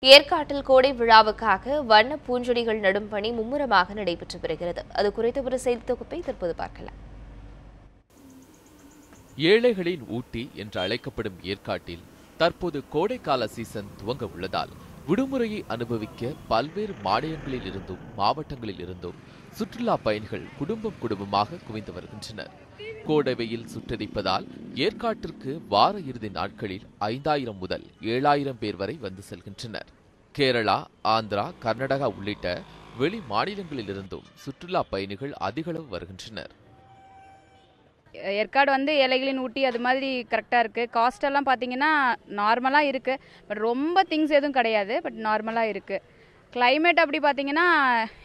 ஏற்காட்டில் கோடை விழாவுக்காக வண்ண பூஞ்செடிகள் நடும் பணி மும்முரமாக நடைபெற்று வருகிறது. அது குறித்த ஒரு செய்தி தொகுப்பை தற்போது பார்க்கலாம். ஏழைகளின் ஊட்டி என்று அழைக்கப்படும் ஏற்காட்டில் தற்போது கோடைக்கால சீசன் துவங்க உள்ளதால் விடுமுறையை அனுபவிக்க பல்வேறு மாநிலங்களில் இருந்தும் மாவட்டங்களில் இருந்தும் சுற்றுலா பயணிகள் குடும்பமாக குவிந்து வருகின்றனர். கோடை வெயில் சுட்டரிப்பதால் ஏற்காட்டிற்கு வார இறுதி நாட்களில் 5000 முதல் 7000 பேர் வரை வந்து செல்கின்றனர். கேரளா, ஆந்திரா, கர்நாடகா உள்ளிட்ட வெளி மாநிலங்களிலிருந்தும் சுற்றுலா பயணிகள் அதிகளவு வருகின்றனர். ஏற்காடு ஏழைகளின் ஊட்டி அது மாதிரி கரெக்டாக இருக்குது. காஸ்ட் எல்லாம் பார்த்தீங்கன்னா நார்மலாக இருக்குது. பட் ரொம்ப திங்ஸ் எதுவும் கிடையாது. பட் நார்மலாக இருக்குது. கிளைமேட் அப்படி பார்த்தீங்கன்னா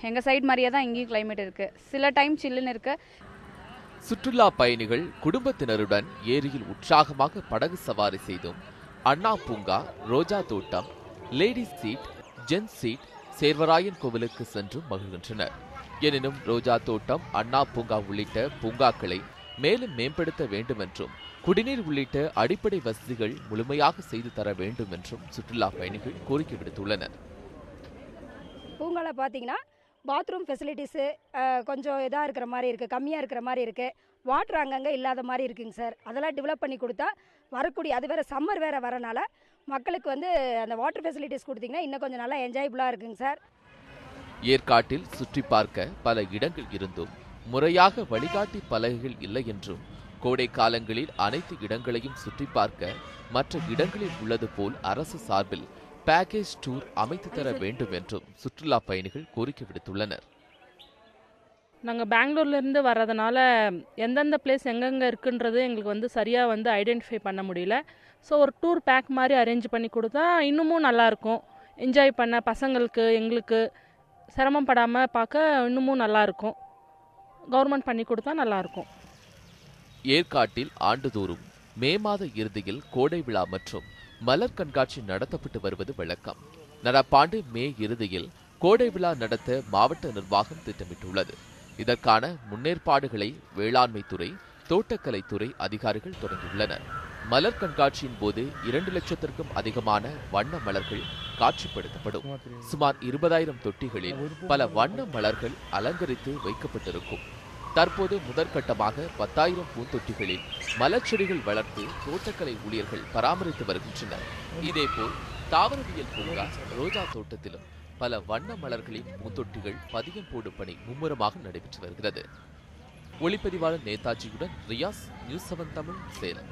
எங்கள் சைடு மாதிரியே தான் இங்கேயும் கிளைமேட் இருக்குது. சில டைம் சில்லுன்னு இருக்குது. சுற்றுலா பயணிகள் குடும்பத்தினருடன் ஏரியில் உற்சாகமாக படகு சவாரி செய்தும் அண்ணா பூங்கா, ரோஜா தோட்டம், ladies seat, gents seat, Servarayan கோவிலுக்கு சென்று மகிழ்கின்றனர். எனினும் ரோஜா தோட்டம், அண்ணா பூங்கா உள்ளிட்ட பூங்காக்களை மேலும் மேம்படுத்த வேண்டும் என்றும் குடிநீர் உள்ளிட்ட அடிப்படை வசதிகள் முழுமையாக செய்து தர வேண்டும் என்றும் சுற்றுலா பயணிகள் கோரிக்கை விடுத்துள்ளனர். பூங்காவில் பார்த்தீங்கன்னா பாத்ரூம் ஃபெசிலிட்டிஸு கொஞ்சம் இதாக இருக்கிற மாதிரி இருக்குது, கம்மியாக இருக்கிற மாதிரி இருக்குது. வாட்டர் அங்கங்கே இல்லாத மாதிரி இருக்குங்க சார். அதெல்லாம் டெவலப் பண்ணி கொடுத்தா வரக்கூடிய அது வேறு சம்மர் வேறு வரனால மக்களுக்கு அந்த வாட்டர் ஃபெசிலிட்டிஸ் கொடுத்தீங்கன்னா இன்னும் கொஞ்சம் நல்லா என்ஜாயபுளாக இருக்குங்க சார். ஏற்காட்டில் சுற்றி பார்க்க பல இடங்கள் இருந்தும் முறையாக வழிகாட்டி பலகைகள் இல்லை என்றும் கோடை காலங்களில் அனைத்து இடங்களையும் சுற்றி பார்க்க மற்ற இடங்களில் உள்ளது போல் அரசு சார்பில் பேக்கேஜ் டூர் அமைத்து தர வேண்டும் என்றும் சுற்றுலா பயணிகள் கோரிக்கை விடுத்துள்ளனர். நாங்கள் பெங்களூர்லேருந்து வர்றதுனால எந்தெந்த பிளேஸ் எங்கெங்கே இருக்குன்றது எங்களுக்கு சரியாக ஐடென்டிஃபை பண்ண முடியல. ஸோ ஒரு டூர் பேக் மாதிரி அரேஞ்ச் பண்ணி கொடுத்தா இன்னமும் நல்லாயிருக்கும். என்ஜாய் பண்ண பசங்களுக்கு எங்களுக்கு சிரமப்படாமல் பார்க்க இன்னமும் நல்லாயிருக்கும். கவர்மெண்ட் பண்ணி கொடுத்தா நல்லாயிருக்கும். ஏற்காட்டில் ஆண்டுதோறும் மே மாத இறுதியில் கோடை விழா மற்றும் மலர் கண்காட்சி நடத்தப்பட்டு வருவது வழக்கம். நடப்பாண்டு மே இறுதியில் கோடை விழா நடத்த மாவட்ட நிர்வாகம் திட்டமிட்டுள்ளது. இதற்கான முன்னேற்பாடுகளை வேளாண்மை துறை, தோட்டக்கலைத்துறை அதிகாரிகள் தொடங்கியுள்ளனர். மலர் கண்காட்சியின் போது 2 லட்சத்திற்கும் அதிகமான வண்ண மலர்கள் காட்சிப்படுத்தப்படும். சுமார் 20000 தொட்டிகளில் பல வண்ண மலர்கள் அலங்கரித்து வைக்கப்பட்டிருக்கும். தற்போது முதற்கட்டமாக 10,000 பூந்தொட்டிகளில் மலர் செடிகள் வளர்த்து தோட்டக்கலை ஊழியர்கள் பராமரித்து வருகின்றனர். இதேபோல் தாவரவியல் பூங்கா, ரோஜா தோட்டத்திலும் பல வண்ண மலர்களின் பூந்தொட்டிகள் பதியம் போடும் பணி மும்முரமாக நடைபெற்று வருகிறது. ஒளிப்பதிவாளர் நேதாஜியுடன் ரியாஸ், நியூஸ் 7 தமிழ், சேலம்.